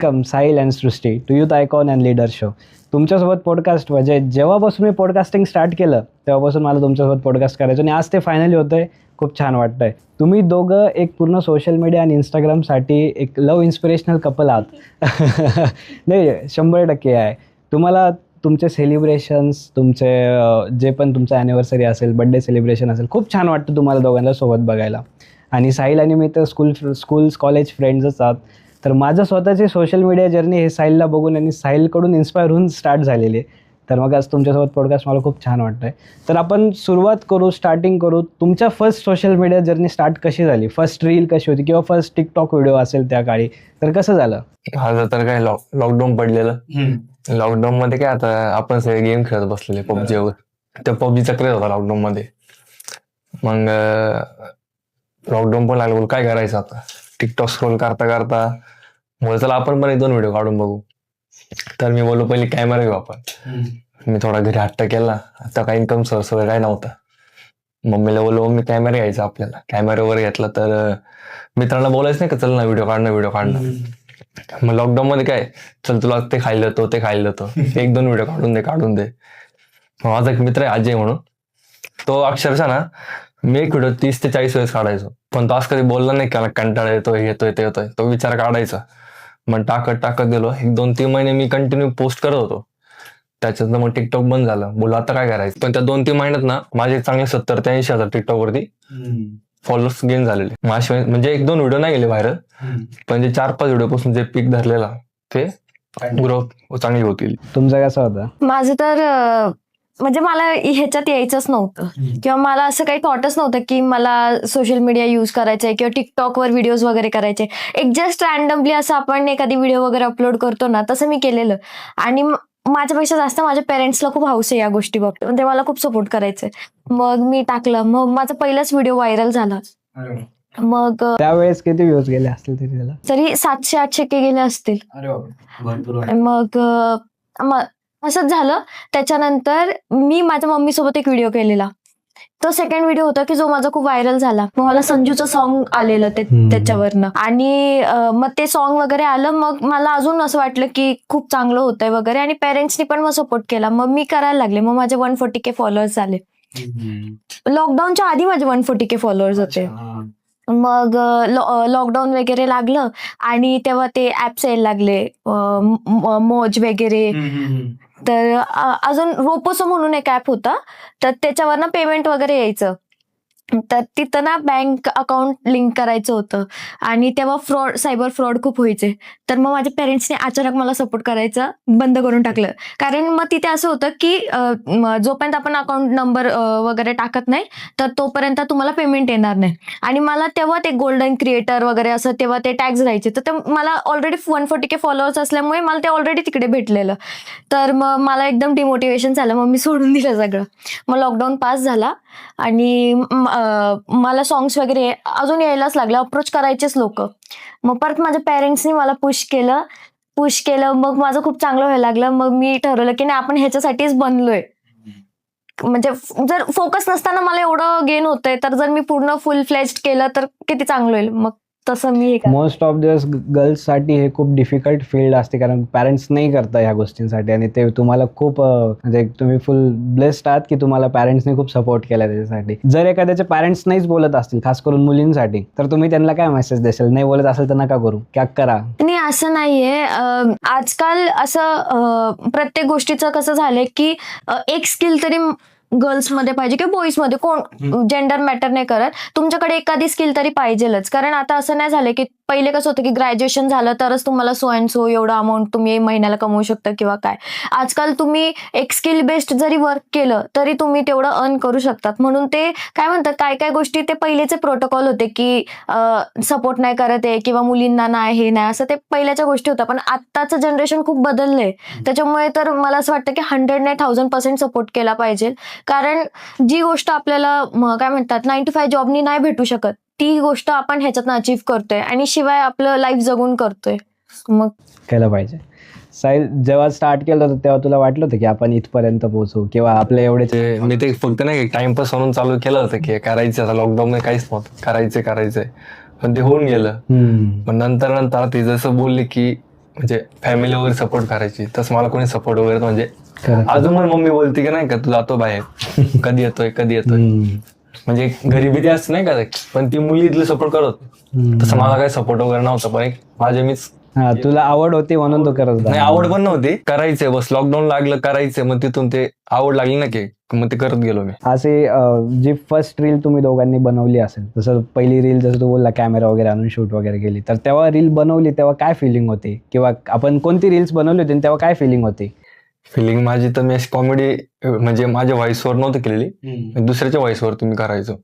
Come Sahil and Srishti to youth icon and leader show. तुमच्यासोबत podcast म्हणजे जेव्हापासून मी पॉडकास्टिंग स्टार्ट केलं तेव्हापासून मला तुमच्यासोबत पॉडकास्ट करायचं आणि आज ते फायनली होतंय. खूप छान वाटतंय. तुम्ही दोघं एक पूर्ण सोशल मीडिया आणि इंस्टाग्रामसाठी एक लव्ह इन्स्पिरेशनल कपल आहात. नाही 100% आहे. तुम्हाला तुमचे सेलिब्रेशन्स तुमचे जे पण तुमचं ॲनिव्हर्सरी असेल बड्डे सेलिब्रेशन असेल खूप छान वाटतं तुम्हाला दोघांना सोबत बघायला. आणि साहिल आणि मी तर स्कूल्स कॉलेज फ्रेंड्सच आहात. तर माझं स्वतःची सोशल मीडिया जर्नी हे साहिलला बघून आणि साहिलकडून इन्स्पायर होऊन स्टार्ट झालेली आहे. तर मग आज तुमच्यासोबत पॉडकास्ट मला खूप छान वाटतं आहे. तर आपण स्टार्टिंग करू. तुमच्या first social media journey start कशी झाली? फर्स्ट रील कशी होती किंवा फर्स्ट टिकटॉक व्हिडिओ असेल त्या काळी तर कसं झालं? माझं तर काय लॉकडाऊन पडलेलं. लॉकडाऊन मध्ये काय आता आपण सगळे गेम खेळत बसलेले पबजीवर. त्या पबजीचा क्रेज होता लॉकडाऊन मध्ये. मग लॉकडाऊन पण लागलं, काय करायचं आता? टिकटॉक स्क्रोल करता करता बोल चला आपण पण 1-2 व्हिडिओ काढून बघू. तर मी बोललो पहिले कॅमेरा घेऊ आपण. मी थोडा घरी हट्ट केला. आता काही इन्कम सोर्स वगैरे काय नव्हता. मम्मीला बोललो मी कॅमेरा घ्यायचा आपल्याला. कॅमेरा वगैरे घेतला तर मित्रांना बोलायचं नाही का चल ना व्हिडिओ काढणं. मग लॉकडाऊन मध्ये काय चल तुला ते खायला देतो 1-2 व्हिडिओ काढून दे. माझा एक मित्र आहे अजय म्हणून, तो अक्षरशः ना मी एक व्हिडिओ 30 ते 40 वेळेस काढायचो. पण तो आज कधी बोलला नाही की कंटाळा येतोय ते येतोय. तो विचार काढायचा. मग टाकत गेलो. 1-2-3 महिने मी कंटिन्यू पोस्ट करत होतो. त्याच्यातनं मग टिकटॉक बंद झालं. बोललो आता काय करायचं. पण त्या 2-3 महिन्यात ना माझे चांगले 70-80 हजार टिकटॉक वरती फॉलोअर्स गेन झालेले. म्हणजे 1-2 व्हिडिओ नाही गेले व्हायरल, पण जे 4-5 व्हिडिओ पासून जे पीक धरलेला ते ग्रोथ चांगली होतील. तुमचं कसं होतं? माझं तर म्हणजे मला ह्याच्यात यायचंच नव्हतं किंवा मला असं काही थॉटच नव्हतं की मला सोशल मीडिया यूज करायचंय किंवा टिकटॉकवर व्हिडिओज वगैरे करायचे. एक जस्ट रॅन्डमली असं आपण एखादी व्हिडिओ वगैरे अपलोड करतो ना तसं मी केलेलं. आणि माझ्यापेक्षा जास्त माझ्या पेरेंट्सला खूप हौस आहे या गोष्टी बाबतीत. ते मला खूप सपोर्ट करायचे. मग मी टाकलं. मग माझा पहिलाच व्हिडिओ व्हायरल झाला. मग त्यावेळेस किती व्ह्यूज गेले असतील त्याला? तरी 700-800 गेले असतील. मग असंच झालं. त्याच्यानंतर मी माझ्या मम्मी सोबत एक व्हिडिओ केलेला. तो सेकंड व्हिडिओ होता की जो माझा खूप व्हायरल झाला. मग मला संजूचं सॉन्ग आलेलं त्याच्यावरनं. आणि मग ते सॉन्ग वगैरे आलं. मग मला अजून असं वाटलं की खूप चांगलं होतंय वगैरे. आणि पेरेंट्सनी पण मग सपोर्ट केला. मग मी करायला लागले. मग माझे 140K फॉलोअर्स झाले. लॉकडाऊनच्या आधी माझे 140K फॉलोअर्स होते. मग लॉकडाऊन वगैरे लागलं आणि तेव्हा ते ऍप्स यायला लागले, मोज वगैरे. तर अजून रोपोसो म्हणून एक ऍप होता. तर त्याच्यावर पेमेंट वगैरे यायचं. तर तिथं ना बँक अकाउंट लिंक करायचं होतं. आणि तेव्हा सायबर फ्रॉड खूप व्हायचे. तर मग माझ्या पेरेंट्सने अचानक मला सपोर्ट करायचं बंद करून टाकलं. कारण मग तिथे असं होतं की जोपर्यंत आपण अकाउंट नंबर वगैरे टाकत नाही तर तोपर्यंत तुम्हाला पेमेंट येणार नाही. आणि मला तेव्हा ते गोल्डन क्रिएटर वगैरे असं तेव्हा ते टॅग्स राहायचे. तर ते मला ऑलरेडी 140K फॉलोअर्स असल्यामुळे मला ते ऑलरेडी तिकडे भेटलेलं. तर मग मला एकदम डिमोटिवेशन झालं. मग मी सोडून दिलं सगळं. मग लॉकडाऊन पास झाला आणि मला सॉंग्स वगैरे अजून यायलाच लागले. अप्रोच करायचेच लोक. मग परत माझ्या पेरेंट्सनी मला पुश केलं. मग माझं खूप चांगलं व्हायला लागलं. मग मी ठरवलं की नाही आपण ह्याच्यासाठीच बनलोय. म्हणजे जर फोकस नसताना मला एवढं गेन होतंय तर जर मी पूर्ण फुल फ्लेज्ड केलं तर किती चांगलं होईल. मग तसं मी मोस्ट ऑफ दिवस गर्ल्ससाठी हे खूप डिफिकल्ट फील्ड असते कारण पॅरेंट्स नाही करता ह्या गोष्टींसाठी. आणि ते तुम्हाला खूप म्हणजे तुम्ही फुल ब्लेस्ड आहात की तुम्हाला पॅरेंट्सने खूप सपोर्ट केला त्याच्यासाठी. जर एखाद्याचे पॅरेंट्स नाहीच बोलत असतील खास करून मुलींसाठी तर तुम्ही त्यांना काय मेसेज देशाल? नाही बोलत असेल तर नका करू, क्या करा. नाही असं नाहीये. आजकाल असं प्रत्येक गोष्टीचं कसं झालंय की एक स्किल तरी गर्ल्समध्ये पाहिजे किंवा बॉईजमध्ये, कोण जेंडर मॅटर नाही करत. तुमच्याकडे एखादी स्किल तरी पाहिजेलच. कारण आता असं नाही झालं की पहिले कसं होतं की ग्रॅज्युएशन झालं तरच तुम्हाला सो अँड सो एवढा अमाऊंट तुम्ही महिन्याला कमवू शकता किंवा काय. आजकाल तुम्ही एक स्किल बेस्ड जरी वर्क केलं तरी तुम्ही तेवढं अर्न करू शकतात. म्हणून ते काय म्हणतात काय गोष्टी ते पहिलेचे प्रोटोकॉल होते की सपोर्ट नाही करत आहे किंवा मुलींना नाही हे नाही असं ते पहिल्याच्या गोष्टी होत्या. पण आत्ताचं जनरेशन खूप बदललंय. त्याच्यामुळे तर मला असं वाटतं की 100 नाही 1000% सपोर्ट केला पाहिजे. कारण जी गोष्ट आपल्याला काय म्हणतात 9 to 5 जॉबनी नाही भेटू शकत ती गोष्ट आपण ह्याच्यातनं अचीव्ह करतोय आणि शिवाय आपलं लाईफ जगून करतोय. मग केलं पाहिजे. साहिल जेव्हा स्टार्ट केलं होतं तेव्हा तुला वाटलं होतं की आपण इथपर्यंत पोहोचू किंवा आपले एवढे? मी ते फक्त नाही टाइमपास म्हणून चालू केलं होतं की करायचं. आता लॉकडाऊन मध्ये काहीच नव्हतं करायचंय पण ते होऊन गेलं. पण नंतर ते जसं बोलले की म्हणजे फॅमिली वगैरे सपोर्ट करायची, तसं मला कोणी सपोर्ट वगैरे म्हणजे खरं. अजून पण मम्मी बोलते की नाही का तू जातो बाहेर, कधी येतोय. म्हणजे गरिबी ती असते नाही का, पण ती मुली इथले सपोर्ट करत. तसं मला काही सपोर्ट वगैरे नव्हता, पण एक माझे मीच हा, तुला आवड होती म्हणून तू करत होता. नाही, आवड पण नव्हती, करायचंय बस. लॉकडाऊन लागलं करायचंय, मग तिथून ते आवड लागली ना की मग ते करत गेलो मी. असे जी फर्स्ट रील तुम्ही दोघांनी बनवली असेल, जसं पहिली रील जसं तू बोलला कॅमेरा वगैरे आणून शूट वगैरे केली, तर तेव्हा रील बनवली तेव्हा काय फिलिंग होती, किंवा आपण कोणती रील्स बनवली होती आणि तेव्हा काय फिलिंग होती? फिलिंग माझी तर मी अशी कॉमेडी म्हणजे माझ्या व्हॉइसवर नव्हती केलेली, दुसऱ्याच्या व्हॉइसवर तुम्ही करायचो.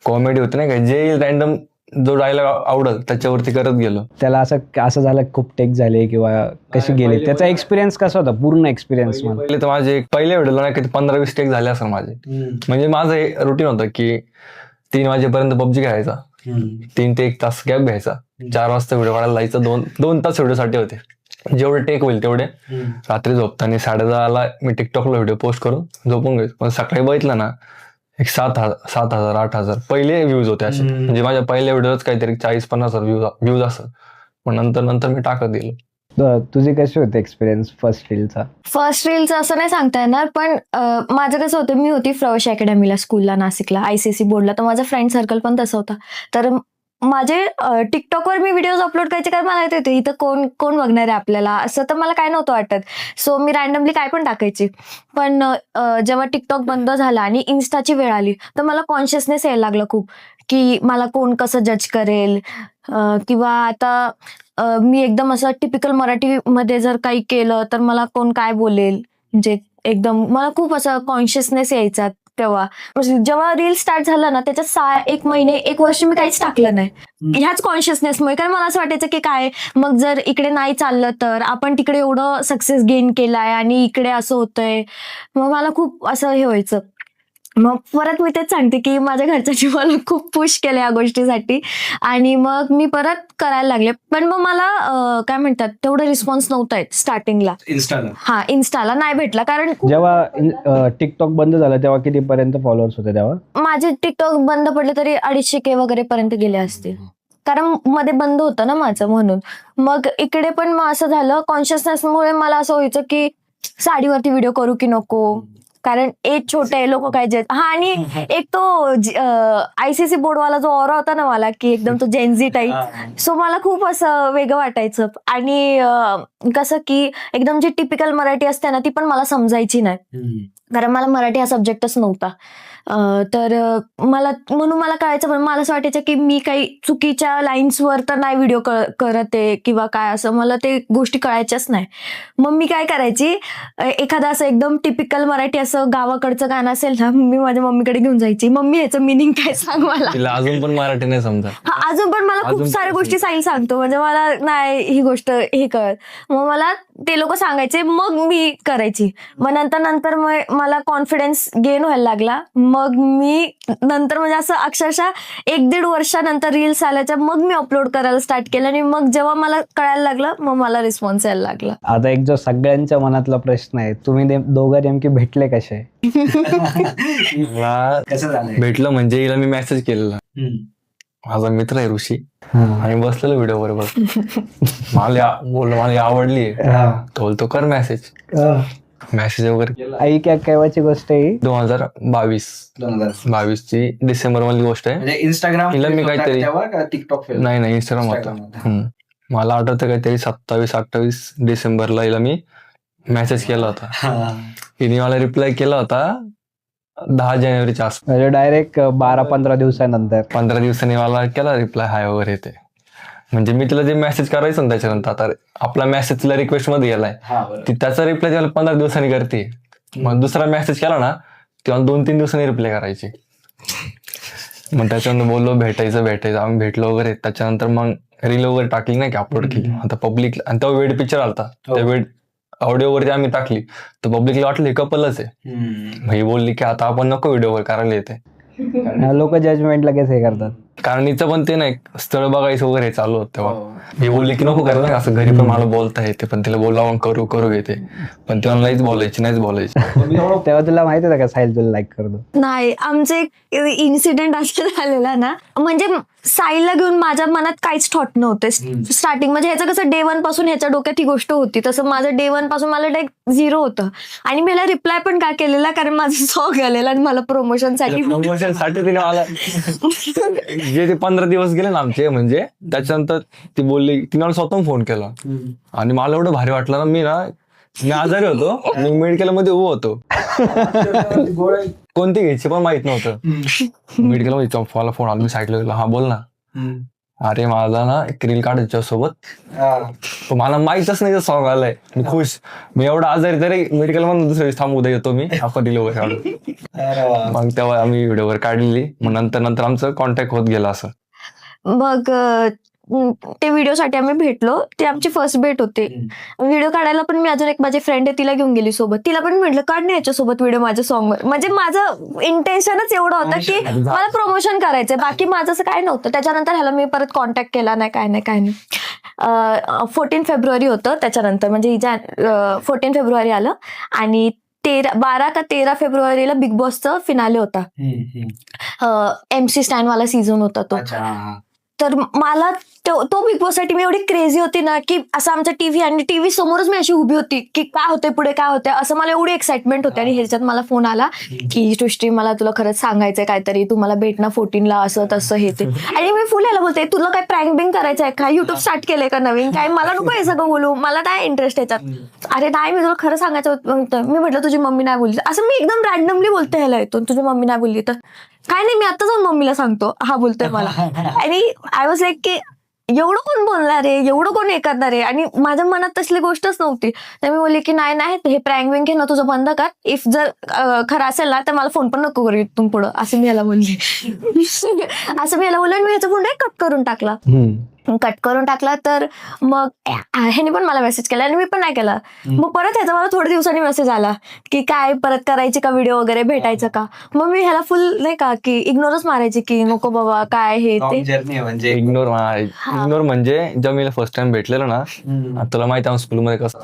कॉमेडी होती नाही का, जे रॅन्डम जो डायलॉग आवडल त्याच्यावरती करत गेलो. त्याला असं झालं खूप टेक झाले किंवा कशी गेली, त्याचा एक्सपिरियन्स कसा होता, पूर्ण एक्सपिरियन्स मला? पहिले तर माझे पहिल्या व्हिडिओला नाही किती 15-20 टेक झाले असं माझे. म्हणजे माझं हे रुटीन होतं की 3 वाजेपर्यंत पबजी खेळायचा, 3 ते 1 तास गॅप घ्यायचा, 4 वाजता व्हिडिओ काढायला जायचं, 2 तास व्हिडिओसाठी होते. जेवढे टेक होईल तेवढे रात्री झोपताना 10:30ला मी टिकटॉकला व्हिडिओ पोस्ट करून झोपून घ्यायचो. पण सकाळी बघितलं ना, एक 7,000 8,000 पहिले व्ह्यूज होते असे. म्हणजे माझ्या पहिल्या व्हिडिओच काहीतरी 40-50 व्ह्यूज असत. पण नंतर मी टाकत गेलो. तुझी कशी होती एक्सपिरियन्स फर्स्ट रीलचा? फर्स्ट रीलचं असं नाही सांगता येणार, पण माझं कसं होतं, मी होती फ्लॉश अकॅडमीला स्कूलला नाशिकला ICSE बोर्डला, तर माझा फ्रेंड सर्कल पण तसं होता. तर माझे टिकटॉकवर मी व्हिडिओज अपलोड करायचे, कारण मला येते इथं कोण बघणार आहे आपल्याला, असं तर मला काय नव्हतं वाटत. सो मी रॅन्डमली काय पण टाकायची. पण जेव्हा टिकटॉक बंद झाला आणि इन्स्टाची वेळ आली, तर मला कॉन्शियसनेस यायला लागलं खूप, की मला कोण कसं जज करेल, किंवा आता मी एकदम असं टिपिकल मराठीमध्ये जर काही केलं तर मला कोण काय बोलेल, म्हणजे एकदम मला खूप असं कॉन्शियसनेस यायचा तेव्हा. जेव्हा रील स्टार्ट झाला ना, त्याच्यात 1 महिने 1 वर्ष मी काहीच टाकलं नाही, ह्याच कॉन्शियसनेसमुळे. कारण मला असं वाटायचं की काय मग जर इकडे नाही चाललं तर, आपण तिकडे एवढं सक्सेस गेन केलाय आणि इकडे असं होतंय, मग मला खूप असं हे व्हायचं. मग परत मी तेच सांगते की माझ्या घरच्यांनी मला खूप पुश केलं या गोष्टीसाठी, आणि मग मी परत करायला लागले. पण मग मला काय म्हणतात, तेवढं रिस्पॉन्स नव्हता येत स्टार्टिंगला. इन्स्टाला नाही भेटला, कारण जेव्हा टिकटॉक बंद झालं तेव्हा कितीपर्यंत फॉलोअर्स होते तेव्हा? माझे टिकटॉक बंद पडले तरी 250K वगैरे पर्यंत गेले असतील, कारण मध्ये बंद होतं ना माझं, म्हणून. मग इकडे पण मग असं झालं, कॉन्शियसनेसमुळे मला असं व्हायचं की साडीवरती व्हिडिओ करू की नको, कारण एज छोटे आहे, लोक काय हा. आणि एक तो ICSE बोर्डवाला जो ऑरा होता ना मला, की एकदम तो जेनझी टाईप, सो मला खूप असं वेगळं वाटायचं. आणि कसं की एकदम जी टिपिकल मराठी असते ना, ती पण मला समजायची नाही, कारण मला मराठी हा सब्जेक्टच नव्हता. तर म्हणून मला कळायचं, पण मला असं वाटायचं की मी काही चुकीच्या लाईन्सवर तर नाही व्हिडिओ करत आहे किंवा काय, असं मला ते गोष्टी कळायच्याच नाही. मग मी काय करायची, एखादा असं एकदम टिपिकल मराठी असं गावाकडचं गाणं असेल ना, मी माझ्या मम्मीकडे घेऊन जायची, मम्मी ह्याचं मिनिंग काय सांग मला. तिला अजून पण मराठी नाही समजा. अजून पण मला खूप साऱ्या गोष्टी सांगतो, म्हणजे मला नाही ही गोष्ट हे कळत. मग मला ते लोक सांगायचे, मग मी करायची. मग नंतर मला कॉन्फिडन्स गेन व्हायला लागला. मग मी नंतर म्हणजे असं अक्षरशः 1-1.5 वर्षानंतर रील्स आल्याच्या मग मी अपलोड करायला स्टार्ट केलं, आणि मग जेव्हा मला कळायला लागलं मग मला रिस्पॉन्स यायला लागला. आता एक जो सगळ्यांच्या मनातला प्रश्न आहे, तुम्ही दोघं नेमके भेटले कसे? भेटलं म्हणजे हिला मी मेसेज केलेला, माझा मित्र आहे ऋषी, आणि बसलेलो व्हिडिओ बरोबर. मला आवडली, बोलतो कर मेसेज वगैरे. आई क्या केव्हाची गोष्ट आहे? 2022 ची डिसेंबर मधली गोष्ट आहे. इंस्टाग्राम हिला मी काहीतरी टिकटॉक नाही इंस्टाग्राम होता. मला आठवतं काहीतरी 27-28 डिसेंबरला हिला मी मेसेज केला होता. हिने मला रिप्लाय केला होता 10 जानेवारीच्या आसपास, म्हणजे डायरेक्ट 12-15 दिवसानंतर. 15 दिवसांनी मला केला रिप्लाय हाय वगैरे. ते म्हणजे मी तिला जे मेसेज करायचं ना, त्याच्यानंतर आता आपला मेसेज तिला रिक्वेस्ट मध्ये गेलाय, ती त्याचा रिप्लाय तिला 15 दिवसांनी करते. मग दुसरा मेसेज केला ना, तेव्हा 2-3 दिवसांनी रिप्लाय करायची. मग त्याच्यानंतर बोललो भेटायचं आम्ही भेटलो वगैरे. त्याच्यानंतर मग रील वगैरे टाकली नाही की अपलोड केली आता पब्लिक. आणि तेव्हा वेड पिक्चर आलता, त्या वेड ऑडिओ वरती आम्ही टाकली तर पब्लिकला वाटलं हे कपलच आहे. ही बोलली की आता आपण नको व्हिडिओ वर करायला येते. लोक जजमेंट लगेच हे करतात, कारण हिचं पण ते नाही स्थळ बघायचं वगैरे चालू होत तेव्हा. मी बोलली की नको करायला, असं घरी पण मला बोलता येते, पण तिला बोलावून करू घेते, पण तेव्हा नाहीच बोलायची. तेव्हा तुला माहिती होतं का साहिल तुला लाईक करतो? नाही, आमचं एक इन्सिडेंट असं झालेला ना, म्हणजे साईला घेऊन माझ्या मनात काहीच थॉट नव्हते स्टार्टिंग. म्हणजे ह्याचं कसं डे 1 पासून ह्याच्या डोक्यात ही गोष्ट होती, तसं माझं डे 1 पासून मला डायरेक्ट 0 होतं. आणि मी ह्याला रिप्लाय पण का केलेला, कारण माझं सॉन्ग आलेलं आणि मला प्रमोशनसाठी प्रमोशनसाठी तिने मला जे ते 15 दिवस गेले ना आमचे, म्हणजे त्याच्यानंतर ती बोलली, तिने मला स्वतःहून फोन केला आणि मला एवढं भारी वाटलं ना. मी आजारी होतो, मी मेडिकल मध्ये उभं होतो, कोणती घ्यायची पण माहित नव्हतं. मेडिकल मध्ये मला फोन आला, मी साईडला गेलो, हा बोल ना. अरे मला ना एक रील काढायच्या सोबत, मला माहितच नाही सॉन्ग आलाय. मी खुश, मी एवढा आजारी तरी मेडिकल मध्ये दुसऱ्या दिवशी थांबू येतो मी, आपण रील वगैरे काढू. मग तेव्हा आम्ही व्हिडिओ वगैरे काढली. मग नंतर आमचं कॉन्टॅक्ट होत गेला असं. मग ते व्हिडिओसाठी आम्ही भेटलो, ती आमची फर्स्ट भेट होती. व्हिडिओ काढायला पण मी अजून एक माझी फ्रेंड आहे तिला घेऊन गेली सोबत. तिला पण म्हटलं काढ ना याच्यासोबत व्हिडिओ माझ्या सॉन्गवर. म्हणजे माझं इंटेन्शनच एवढं होतं की मला प्रमोशन करायचंय, बाकी माझं असं काय नव्हतं. त्याच्यानंतर ह्याला मी परत कॉन्टॅक्ट केला नाही, काय नाही. 14 फेब्रुवारी होतं त्याच्यानंतर, म्हणजे 14 फेब्रुवारी आलं आणि 12 का 13 फेब्रुवारीला बिग बॉसचा फिनाले होता. MC स्टॅन वाला सीझन होता तो. तर मला तो बिग बॉस साठी मी एवढी क्रेझी होती ना, की असं आमचा टीव्ही आणि टीव्ही समोरच मी अशी उभी होती की काय होतंय पुढे, काय होतंय असं मला एवढी एक्साइटमेंट होती. आणि ह्याच्यात मला फोन आला की सृष्टी मला तुला खरंच सांगायचंय काहीतरी, तू मला भेट ना 14ला, असं तसं हे ते. आणि मी फुल याला बोलते, तुला काय प्रँक बिंक करायचंय का, युट्यूब स्टार्ट केलंय का नवीन, काय मला नको हे सगळं बोलू, मला काय इंटरेस्ट याच्यात. अरे नाही मी तुला खरं सांगायचं होतं. मी म्हटलं तुझी मम्मी नाही बोलली, असं मी एकदम रॅन्डमली बोलते ह्याला येतो, तुझी मम्मी नाही बोलली तर काय नाही मी आता जाऊन मम्मीला सांगतो, हा बोलतोय मला. आणि आय वॉज लाईक की एवढं कोण बोलणार आहे, एवढं कोण हे करणार आहे. आणि माझ्या मनात तसली गोष्टच नव्हती. तर मी बोलली की नाही हे प्रँक विंक आहे ना तुझं बंद कर, इफ जर खरं असेल ना तर मला फोन पण नको करू इथून पुढं, असं मी याला बोलली. असं मी याला बोलले आणि मी ह्याचा फोन कट करून टाकला. तर मग ह्याने पण मला मेसेज केला आणि मी पण नाही केला. मग परत ह्याचा मला थोड्या दिवसांनी मेसेज आला की काय परत करायची का व्हिडिओ वगैरे, भेटायचं का. मग मी ह्याला फुल नाही का की इग्नोरच मारायची की नको बाबा काय हे ते. म्हणजे इग्नोर म्हणजे जेव्हा मी फर्स्ट टाइम भेटलेलं ना, तुला माहिती आहे स्कूलमध्ये कसं.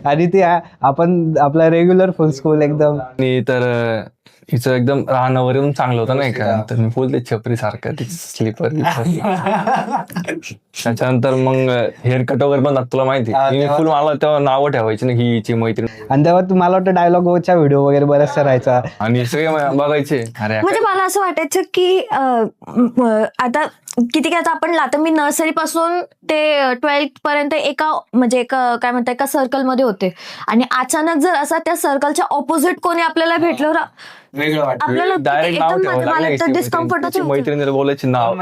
आणि ती आपण आपला रेग्युलर फुल स्कूल एकदम. आणि तर हिचं एकदम राहणं येऊन चांगलं होतं नाही का, तर मी फुल ते छपरी सारखं तिची स्लीपर. त्याच्यानंतर मग हेअर कट वगैरे पण तुला माहिती, मी फुल मला तेव्हा नावं ठेवायची ना ही हिची मैत्रीण. आणि तेव्हा तुम्हाला वाटतं डायलॉगच्या व्हिडिओ वगैरे बऱ्याचशा राहायचा आणि सगळे बघायचे. अरे म्हणजे मला असं वाटायचं की आता किती काय आपण आता मी नर्सरी पासून ते 12th पर्यंत एका काय म्हणतात एका सर्कलमध्ये होते. आणि अचानक जर असा त्या सर्कलच्या ऑपोजिट कोणी आपल्याला भेटलं आपल्याला डायरेक्ट नाव ठेवायला डिस्कम्फर्ट मैत्रिणीला बोलायचे नाव.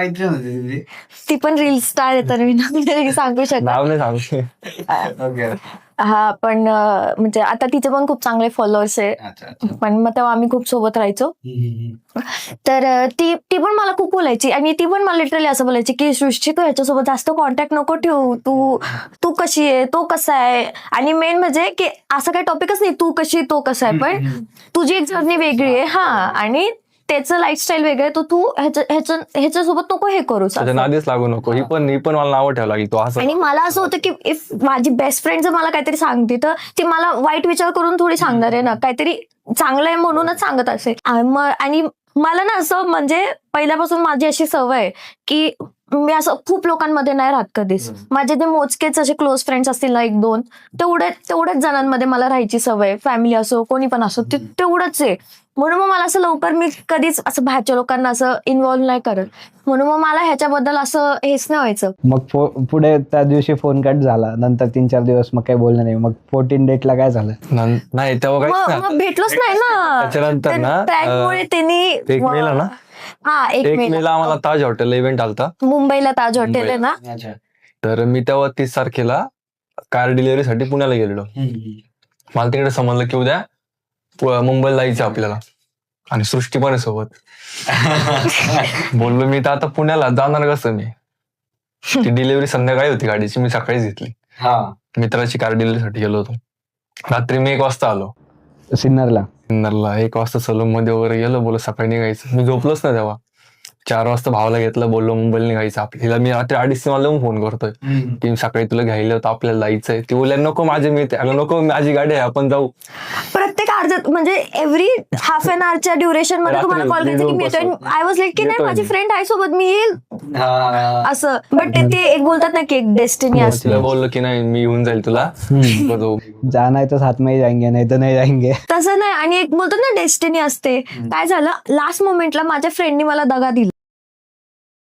ती पण रील स्टार आहे तर मी सांगू शकते नाव नाही सांगू. हा पण म्हणजे आता तिचे पण खूप चांगले फॉलोअर्स आहे. पण मग तेव्हा आम्ही खूप सोबत राहायचो. तर ती पण मला खूप बोलायची आणि ती पण मला लिटरली असं बोलायची की सृष्टी तू ह्याच्यासोबत जास्त कॉन्टॅक्ट नको ठेवू, तू कशी आहे, तो कसा आहे. आणि मेन म्हणजे की असं काही टॉपिकच नाही तू कशी तो कसा आहे, पण तुझी एक जर्नी वेगळी आहे. हा आणि त्याचं लाईफस्टाईल वेगळं आहे, तर तू ह्याच्यासोबत नको हे करू, नादीच लागू नको. ही पण मला नाव ठेवावं लागेल तो असं. आणि मला असं होतं की इफ माझी बेस्ट फ्रेंड जर मला काहीतरी सांगते तर ती मला वाईट विचार करून थोडी सांगणार आहे ना, काहीतरी चांगलं आहे म्हणूनच सांगत असेल. आणि मला ना असं म्हणजे पहिल्यापासून माझी अशी सवय आहे की मी असं खूप लोकांमध्ये नाही राहत कधीच. माझे जे मोजकेच असे क्लोज फ्रेंड्स असतील ना 1-2 तेवढ्याच जणांमध्ये मला राहायची सवय. फॅमिली असो कोणी पण असो तेवढंच आहे. म्हणून मग मला असं लवकर मी कधीच असं बाहेरच्या लोकांना असं इन्व्हॉल्व्ह नाही करत. म्हणून मग मला ह्याच्याबद्दल असं हेच नाही व्हायचं. मग पुढे त्या दिवशी फोन कट झाला, नंतर 3-4 दिवस मग काही बोलणं नाही. मग 14 डेटला काय झालं? नाही तेव्हा मग भेटलोच नाही ना. त्याच्यानंतर ना ट्रॅकमुळे त्यांनी एक मेला ना, हा एक मेला आम्हाला ताज हॉटेल इव्हेंट आलता मुंबईला, ताज हॉटेल आहे ना. तर मी तेव्हा 30 तारखेला कार डिलिव्हरीसाठी पुण्याला गेलेलो. मला तिकडे समजलं की उद्या मुंबईला जायचं आपल्याला आणि सृष्टी पण आहे सोबत. बोललो मी तर आता पुण्याला जाणार कसं मी. ती डिलिव्हरी संध्याकाळी होती गाडीची, मी सकाळीच घेतली. मित्राची कार डिलिव्हरीसाठी गेलो होतो. रात्री मी 1 वाजता आलो सिन्नरला. 1 वाजता सलून मध्ये वगैरे गेलो, बोल सकाळी निघायचं. मी झोपलोच ना तेव्हा. 4 वाजता भावाला घेतलं, बोललो मुंबईला निघायचं आपल्याला. मी रात्री 2:30 मला फोन करतोय की सकाळी तुला घ्यायला होतं, आपल्याला जायचंय. ती बोलल्या नको माझे मित्र, अगं नको माझी गाडी आहे आपण जाऊ. प्रत्येक अर्ध म्हणजे एव्हरी हाफ एन आवरच्या ड्युरेशन मध्ये रात्री तुम्हाला कॉल करायचं की मी येतोय. आय वॉज लाईक की नाही येतोय माझी मी. फ्रेंड आहे सोबत, मी येईल असं. बट ते एक बोलतात ना की एक डेस्टिनी असते. तिला बोललो की नाही मी येऊन जाईल तुला, जाऊ. जाना है तो साथ में ही जाएंगे, नाही तर नाही जाएंगे. तसं नाही. आणि एक बोलतात ना डेस्टिनी असते. काय झालं, लास्ट मोमेंटला माझ्या फ्रेंडनी मला दगा दिला.